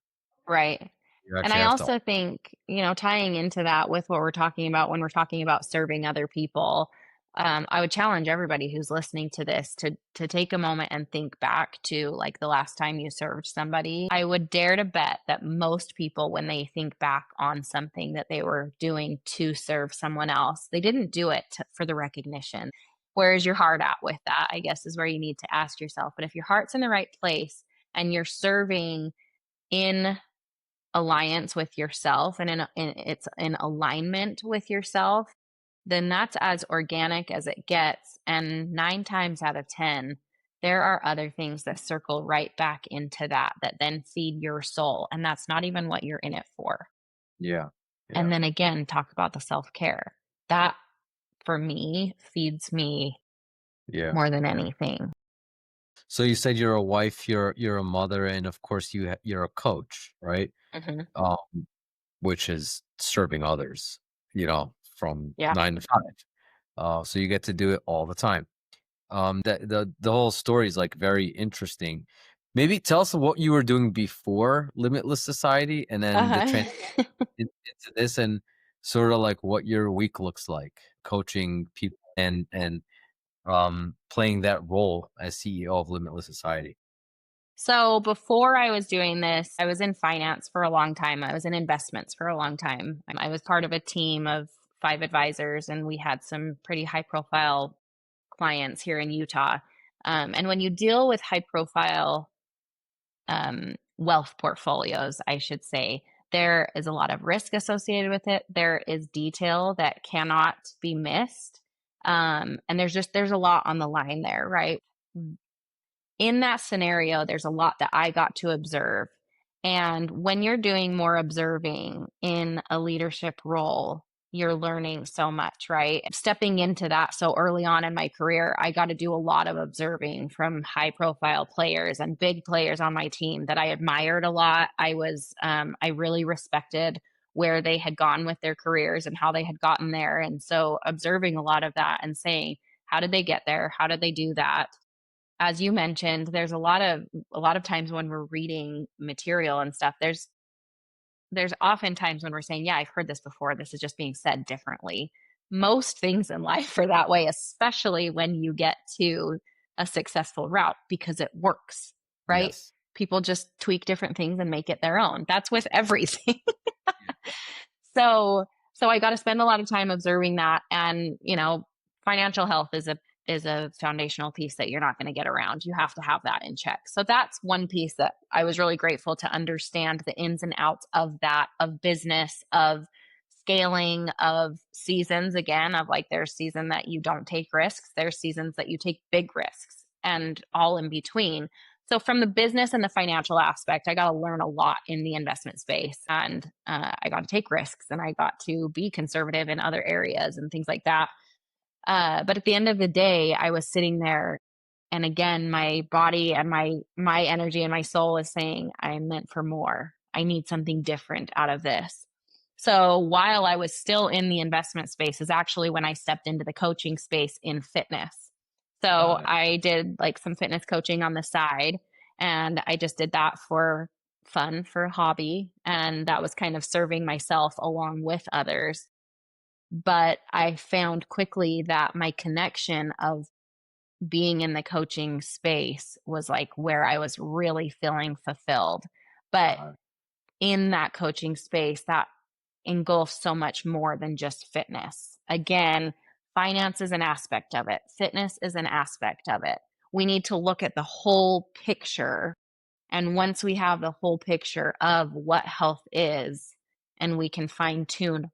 Right. You And actually I have to. also think, tying into that with what we're talking about when we're talking about serving other people, I would challenge everybody who's listening to this to take a moment and think back to like the last time you served somebody. I would dare to bet that most people, when they think back on something that they were doing to serve someone else, they didn't do it for the recognition. Where is your heart at with that? I guess is where you need to ask yourself. But if your heart's in the right place and you're serving in alliance with yourself and it's in alignment with yourself, then that's as organic as it gets. And 9 times out of 10, there are other things that circle right back into that that then feed your soul. And that's not even what you're in it for. Yeah. And Yeah. then again, talk about the self care. That for me feeds me Yeah. more than Yeah. anything. So you said you're a wife, you're a mother, and of course you're a coach, right? Hmm. Um, which is serving others, from Yeah. 9 to 5. So you get to do it all the time. The whole story is like very interesting. Maybe tell us what you were doing before Limitless Society, and then the Uh-huh. transition into this, and sort of like what your week looks like, coaching people and playing that role as CEO of Limitless Society. So before I was doing this, I was in finance for a long time. I was in investments for a long time. I was part of a team of 5 advisors, and we had some pretty high profile clients here in Utah. And when you deal with high profile wealth portfolios, I should say, there is a lot of risk associated with it. There is detail that cannot be missed. And there's a lot on the line there, right? In that scenario, there's a lot that I got to observe. And when you're doing more observing in a leadership role, you're learning so much, right? Stepping into that so early on in my career, I got to do a lot of observing from high profile players and big players on my team that I admired a lot. I really respected where they had gone with their careers and how they had gotten there. And so observing a lot of that and saying, how did they get there? How did they do that? As you mentioned, there's a lot of times when we're reading material and stuff, there's often times when we're saying, "Yeah, I've heard this before. This is just being said differently." Most things in life are that way, especially when you get to a successful route because it works, right? Yes. People just tweak different things and make it their own. That's with everything. Yeah. So I got to spend a lot of time observing that, and financial health is a foundational piece that you're not going to get around. You have to have that in check. So that's one piece that I was really grateful to understand the ins and outs of that, of business, of scaling, of seasons. Again, of like there's season that you don't take risks, there's seasons that you take big risks, and all in between. So from the business and the financial aspect, I got to learn a lot in the investment space, and I got to take risks, and I got to be conservative in other areas and things like that. But at the end of the day, I was sitting there, and again, my body and my energy and my soul is saying, I'm meant for more. I need something different out of this. So while I was still in the investment space is actually when I stepped into the coaching space in fitness. So Got it. I did like some fitness coaching on the side, and I just did that for fun, for a hobby. And that was kind of serving myself along with others. But I found quickly that my connection of being in the coaching space was like where I was really feeling fulfilled. But Got it. in that coaching space, that engulfs so much more than just fitness. Again, finance is an aspect of it, fitness is an aspect of it. We need to look at the whole picture. And once we have the whole picture of what health is, and we can fine tune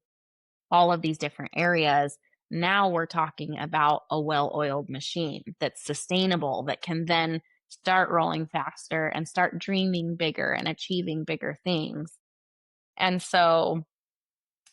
all of these different areas, now we're talking about a well oiled machine that's sustainable, that can then start rolling faster and start dreaming bigger and achieving bigger things. And so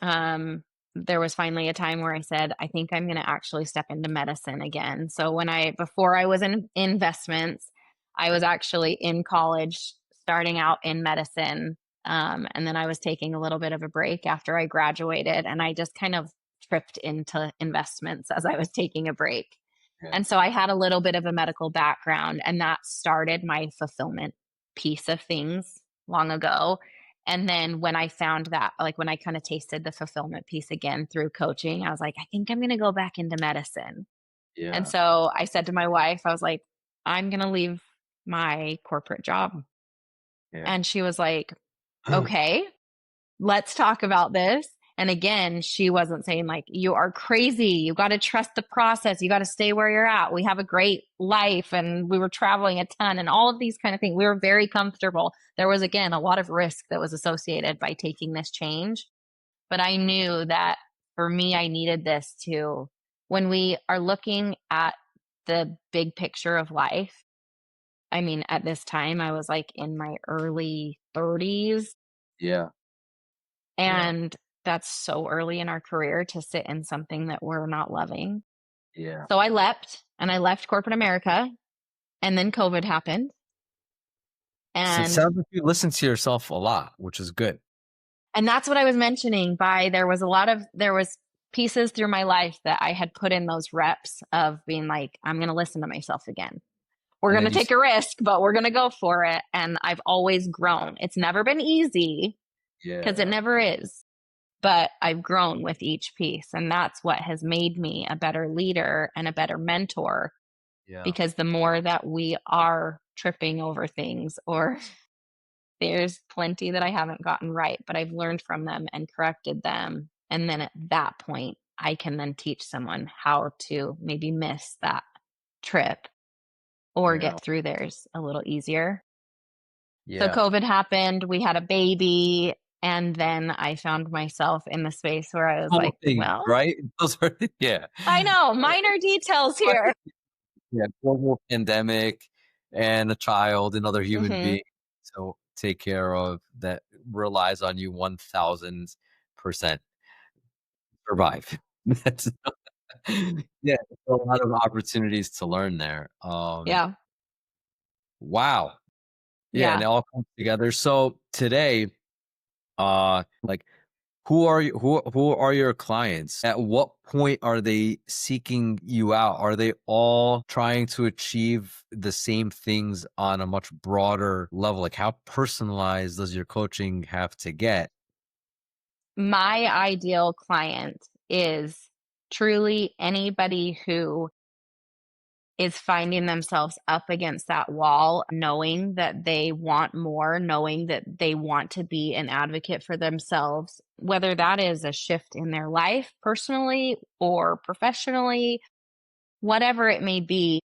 um, there was finally a time where I said, I think I'm going to actually step into medicine again. So before I was in investments, I was actually in college starting out in medicine. And then I was taking a little bit of a break after I graduated, and I just kind of tripped into investments as I was taking a break. Yeah. And so I had a little bit of a medical background, and that started my fulfillment piece of things long ago. And then when I found that, like when I kind of tasted the fulfillment piece again through coaching, I was like, I think I'm going to go back into medicine. And Yeah. so I said to my wife, I was like, I'm going to leave my corporate job. Yeah. And she was like, okay, let's talk about this. And again, she wasn't saying like, you are crazy. You got to trust the process. You got to stay where you're at. We have a great life and we were traveling a ton and all of these kind of things. We were very comfortable. There was, again, a lot of risk that was associated by taking this change. But I knew that for me, I needed this to, when we are looking at the big picture of life, I mean, at this time, I was like in my early 30s. Yeah. Yeah. And that's so early in our career to sit in something that we're not loving. Yeah. So I leapt and I left corporate America. And then COVID happened. So it And sounds like you listen to yourself a lot, which is good. and that's what I was mentioning by there was pieces through my life that I had put in those reps of being like, I'm going to listen to myself again. We're And going then to take a risk, but we're going to go for it. And I've always grown. It's never been easy because it yeah. never is. But I've grown with each piece. And that's what has made me a better leader and a better mentor. Yeah. Because the more that we are tripping over things, or there's plenty that I haven't gotten right, but I've learned from them and corrected them. And then at that point, I can then teach someone how to maybe miss that trip or Yeah. get through theirs a little easier. So Yeah. COVID happened, we had a baby, and then I found myself in the space where I was Little like, things, well, right? Those are yeah. I know, minor details Right. here. Yeah, global pandemic and a child, another human Mhm. being to take care of that relies on you 1000% survive. That's yeah, a lot of opportunities to learn there. Yeah. Wow. Yeah, and Yeah. it all comes together. So today, like who are your clients? At what point are they seeking you out? Are they all trying to achieve the same things on a much broader level? Like how personalized does your coaching have to get? My ideal client is truly anybody who is finding themselves up against that wall, knowing that they want more, knowing that they want to be an advocate for themselves, whether that is a shift in their life personally or professionally, whatever it may be.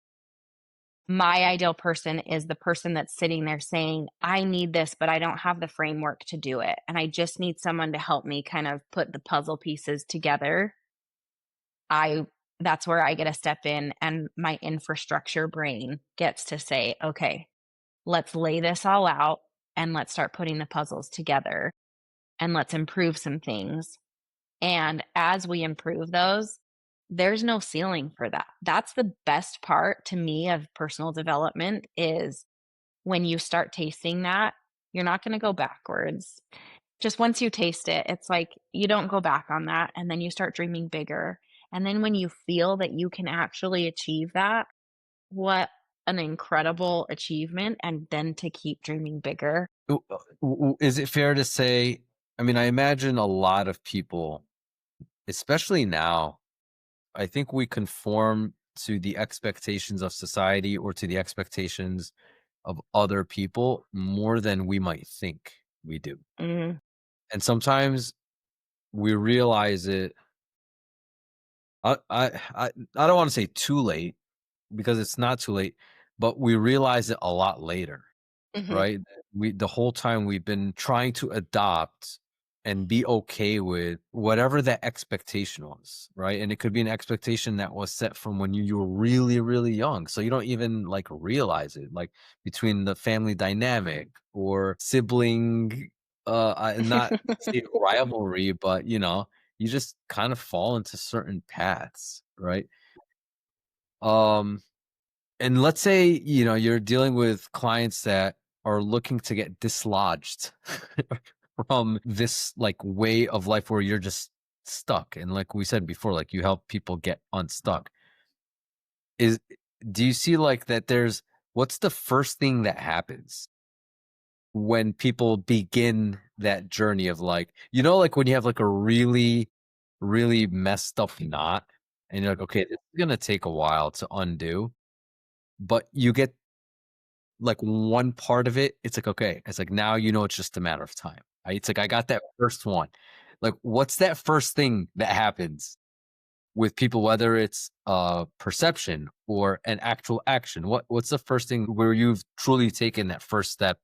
My ideal person is the person that's sitting there saying, I need this, but I don't have the framework to do it. And I just need someone to help me kind of put the puzzle pieces together. I That's where I get to step in and my infrastructure brain gets to say, okay, let's lay this all out and let's start putting the puzzles together and let's improve some things. And as we improve those, there's no ceiling for that. That's the best part to me of personal development is when you start tasting that, you're not going to go backwards. Just once you taste it, it's like you don't go back on that. And then you start dreaming bigger. And then when you feel that you can actually achieve that, what an incredible achievement. And then to keep dreaming bigger. Is it fair to say? I mean, I imagine a lot of people, especially now, I think we conform to the expectations of society or to the expectations of other people more than we might think we do. Mm, And sometimes we realize it. I don't want to say too late because it's not too late, but we realize it a lot later, hmm right? The whole time we've been trying to adopt and be okay with whatever that expectation was, right? And it could be an expectation that was set from when you were really, really young. So you don't even like realize it, like between the family dynamic or sibling, not say rivalry, but you just kind of fall into certain paths, right? Um, and let's say, you're dealing with clients that are looking to get dislodged from this like way of life where you're just stuck. And like we said before, like you help people get unstuck. Is Do you see like that what's the first thing that happens when people begin that journey of like, like when you have like a really, really messed up knot and you're like, okay, this is going to take a while to undo, but you get like one part of it. It's like, okay, it's like now, it's just a matter of time. Right? It's like, I got that first one. Like, what's that first thing that happens with people, whether it's perception or an actual action? What's the first thing where you've truly taken that first step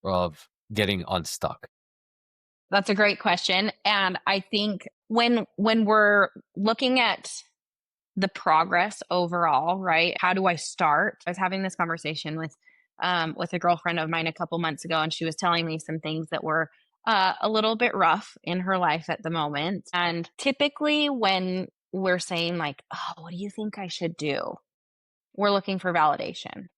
of getting unstuck? That's a great question. And I think when we're looking at the progress overall, right? How do I start? I was having this conversation with a girlfriend of mine a couple months ago, and she was telling me some things that were a little bit rough in her life at the moment. And typically, when we're saying like, "Oh, what do you think I should do?" We're looking for validation.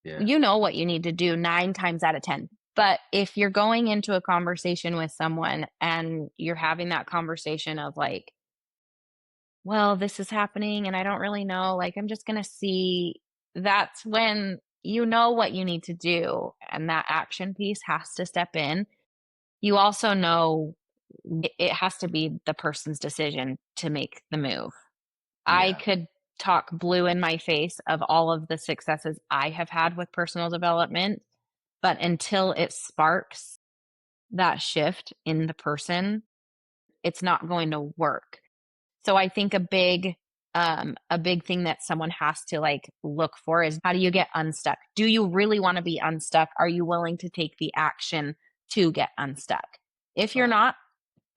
Yeah. You know what you need to do 9 times out of 10. But if you're going into a conversation with someone and you're having that conversation of like, well, this is happening and I don't really know, like, I'm just going to see, that's when you know what you need to do. And that action piece has to step in. You also know it has to be the person's decision to make the move. I Yeah. could talk blue in my face of all of the successes I have had with personal development, but until it sparks that shift in the person, it's not going to work. So I think a big thing that someone has to like look for is, how do you get unstuck? Do you really want to be unstuck? Are you willing to take the action to get unstuck? If you're Uh, not,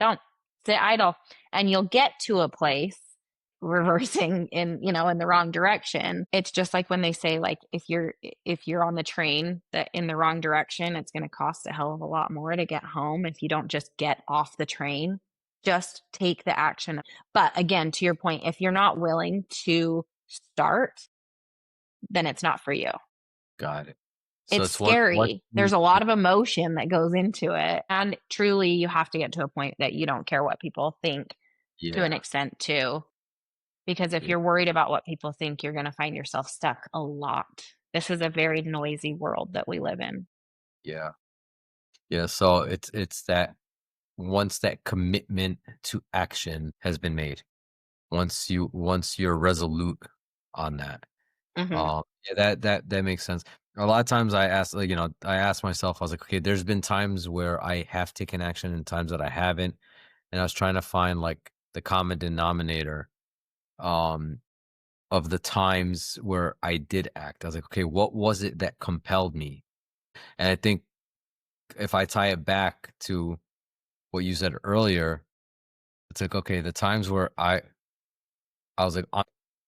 don't sit idle, and you'll get to a place reversing in the wrong direction. It's just like when they say, like, if you're on the train that in the wrong direction, it's going to cost a hell of a lot more to get home if you don't just get off the train. Just take the action. But again, to your point, if you're not willing to start, then it's not for you. got it. So It's it's one. scary. There's a lot of emotion that goes into it. And truly, you have to get to a point that you don't care what people think to an Yeah. extent, too. Because if Yeah. you're worried about what people think, you're going to find yourself stuck a lot. This is a very noisy world that we live in. Yeah. Yeah. So it's that once that commitment to action has been made, once you're resolute on that, Hmm. yeah, that makes sense. A lot of times I ask, like, I ask myself, I was like, okay, there's been times where I have taken action and times that I haven't, and I was trying to find like the common denominator, um, of the times where I did act. I was like, okay, what was it that compelled me? And I think if I tie it back to what you said earlier, it's like, okay, the times where I was like,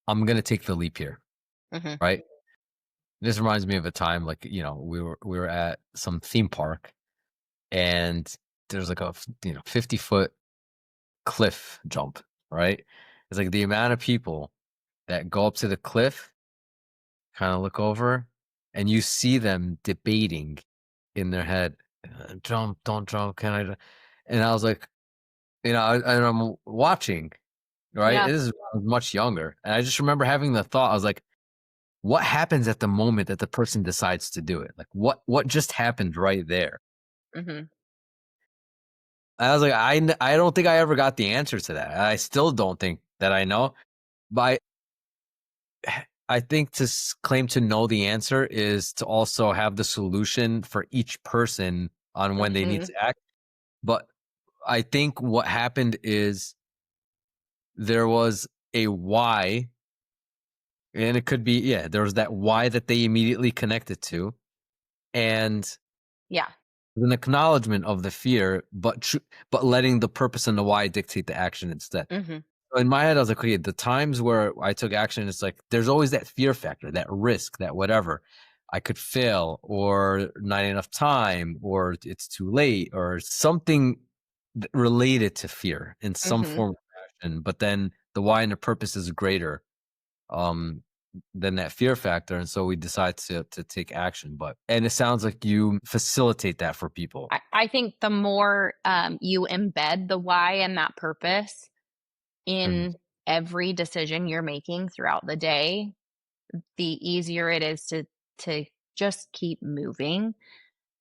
I'm gonna take the leap here, Hmm. right? This reminds me of a time like, we were at some theme park and there's like a 50-foot cliff jump, right? It's like the amount of people that go up to the cliff, kind of look over, and you see them debating in their head, jump, don't jump, can I? And I was like, and I'm watching, right? Yeah. This is I was much younger, and I just remember having the thought. I was like, what happens at the moment that the person decides to do it? Like, what just happened right there? Hmm. I was like, I don't think I ever got the answer to that. I still don't think that I know, but I think to claim to know the answer is to also have the solution for each person on when they need Hmm. to act. But I think what happened is there was a why, and it could be, yeah, there was that why that they immediately connected to, and Yeah. an acknowledgement of the fear, but letting the purpose and the why dictate the action instead. Hmm. So in my head, I was like, okay, the times where I took action, it's like there's always that fear factor, that risk, that whatever. I could fail, or not enough time, or it's too late, or something related to fear in some Hmm. form of action. But then the why and the purpose is greater, um, than that fear factor, and so we decide to take action. And it sounds like you facilitate that for people. I think the more you embed the why and that purpose Mhm. in every decision you're making throughout the day, the easier it is to just keep moving.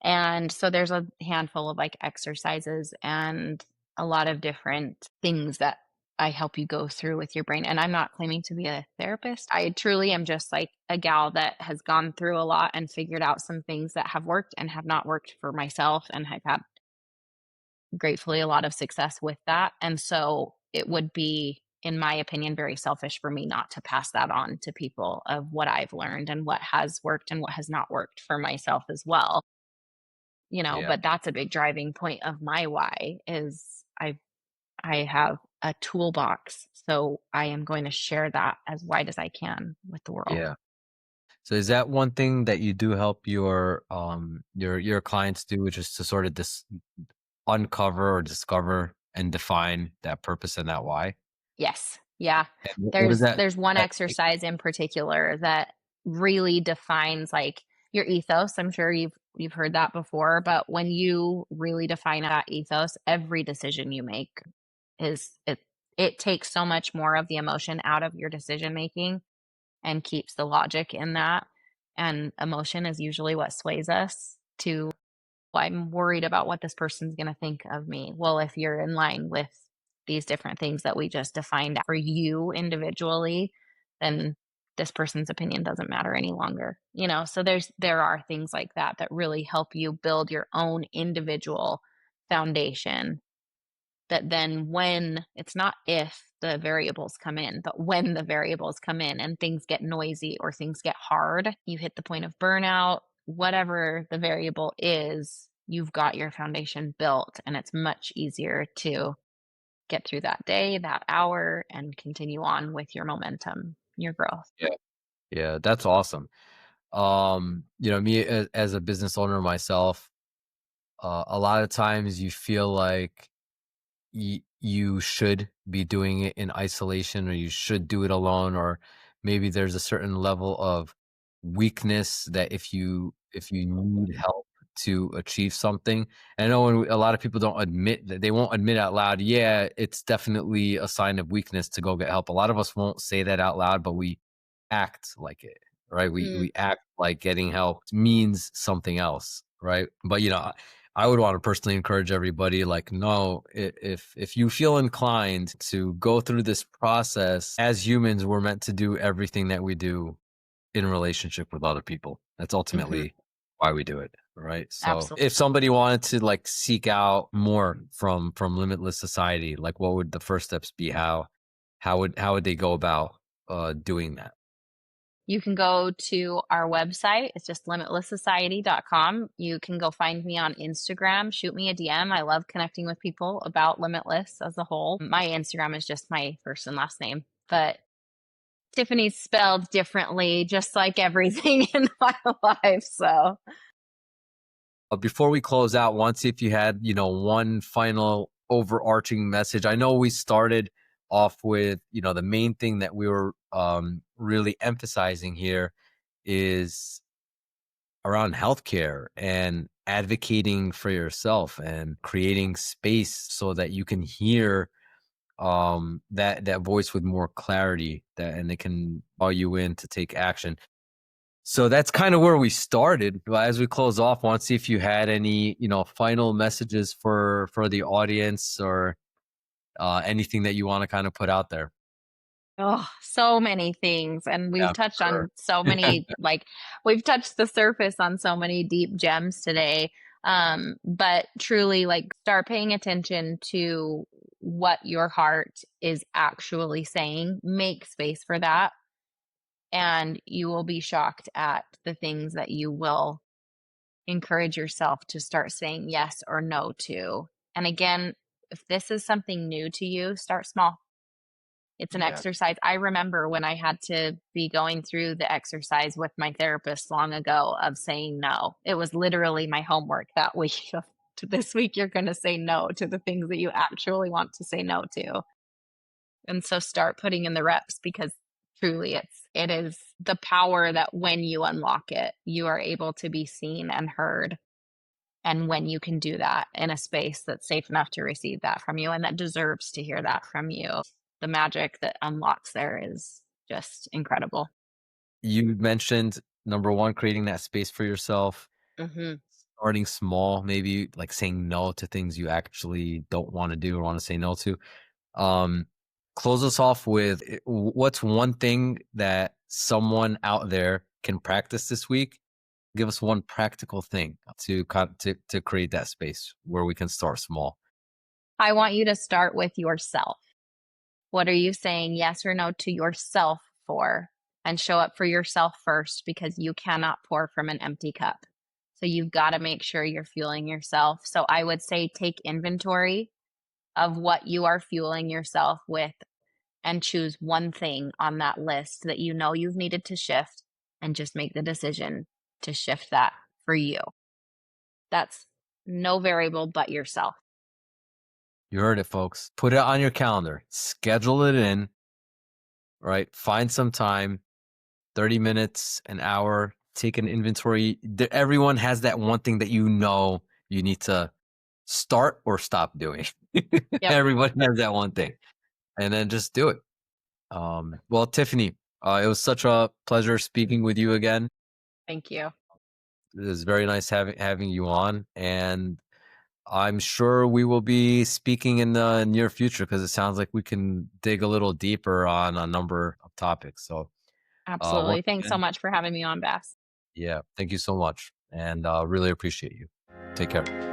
And so there's a handful of like exercises and a lot of different things that I help you go through with your brain. And I'm not claiming to be a therapist. I truly am just like a gal that has gone through a lot and figured out some things that have worked and have not worked for myself. And I've had gratefully a lot of success with that. And so it would be, in my opinion, very selfish for me not to pass that on to people of what I've learned and what has worked and what has not worked for myself as well. Yeah. But that's a big driving point of my why is I have a toolbox. So I am going to share that as wide as I can with the world. Yeah. So is that one thing that you do help your clients do, which is to sort of uncover or discover and define that purpose and that why? Yes. Yeah. And what does There's one that take? exercise in particular that really defines like your ethos. I'm sure you've heard that before, but when you really define that ethos, every decision you make is it takes so much more of the emotion out of your decision making and keeps the logic in that. And emotion is usually what sways us to, "Well, I'm worried about what this person's going to think of me." Well, if you're in line with these different things that we just defined for you individually, then this person's opinion doesn't matter any longer. So there are things like that that really help you build your own individual foundation that then when it's not if the variables come in, but when the variables come in and things get noisy or things get hard, you hit the point of burnout, whatever the variable is, you've got your foundation built and it's much easier to get through that day, that hour, and continue on with your momentum, your growth. Yeah. Yeah, that's awesome. Me as a business owner myself, a lot of times you feel like you should be doing it in isolation, or you should do it alone, or maybe there's a certain level of weakness that if you need help to achieve something. And I know a lot of people don't admit that, they won't admit out loud, yeah, it's definitely a sign of weakness to go get help. A lot of us won't say that out loud, but we act like it, right? We act like getting help means something else, right? But I would want to personally encourage everybody, like, no, if you feel inclined to go through this process, as humans, we're meant to do everything that we do in relationship with other people. That's Mhm. ultimately why we do it, right? So Absolutely. if somebody wanted to like seek out more from Limitless Society, like what would the first steps be? How would they go about doing that? You can go to our website. It's just limitlesssociety.com. You can go find me on Instagram, shoot me a DM. I love connecting with people about Limitless as a whole. My Instagram is just my first and last name, but Tiffany's spelled differently, just like everything in my life. So, Before we close out, want to see if you had, one final overarching message. I know we started off with, the main thing that we were really emphasizing here is around healthcare and advocating for yourself and creating space so that you can hear that voice with more clarity, that and it can call you in to take action. So that's kind of where we started. But as we close off, want to see if you had any, final messages for the audience, or anything that you want to kind of put out there. oh, so many things. And Yeah, we've touched for on so sure. many, like, we've touched the surface on so many deep gems today. But truly, like, start paying attention to what your heart is actually saying. Make space for that. And you will be shocked at the things that you will encourage yourself to start saying yes or no to. And again, if this is something new to you, start small. It's an Yeah, exercise. I remember when I had to be going through the exercise with my therapist long ago of saying no. It was literally my homework that week of, to this week you're going to say no to the things that you actually want to say no to. And so start putting in the reps because truly it is the power that when you unlock it, you are able to be seen and heard. And when you can do that in a space that's safe enough to receive that from you and that deserves to hear that from you, the magic that unlocks there is just incredible. you mentioned number one, creating that space for yourself. Mhm. starting small, maybe like saying no to things you actually don't want to do or want to say no to. Um, Close us off with what's one thing that someone out there can practice this week? Give us one practical thing to create that space where we can start small. I want you to start with yourself. What are you saying yes or no to yourself for? And show up for yourself first because you cannot pour from an empty cup. So you've got to make sure you're fueling yourself. So I would say take inventory of what you are fueling yourself with and choose one thing on that list that you know you've needed to shift and just make the decision to shift that for you. That's no variable but yourself. You heard it, folks. Put it on your calendar. Schedule it in, right? Find some time, 30 minutes, an hour, take an inventory. Everyone has that one thing that you know you need to start or stop doing. Yep. Everybody has that one thing. And then just do it. Well, Tiffany, it was such a pleasure speaking with you again. Thank you. It was very nice having you on, and I'm sure we will be speaking in the near future because it sounds like we can dig a little deeper on a number of topics. So, Absolutely. once Thanks so again, much for having me on, Bass. yeah, thank you so much, and really appreciate you. Take care.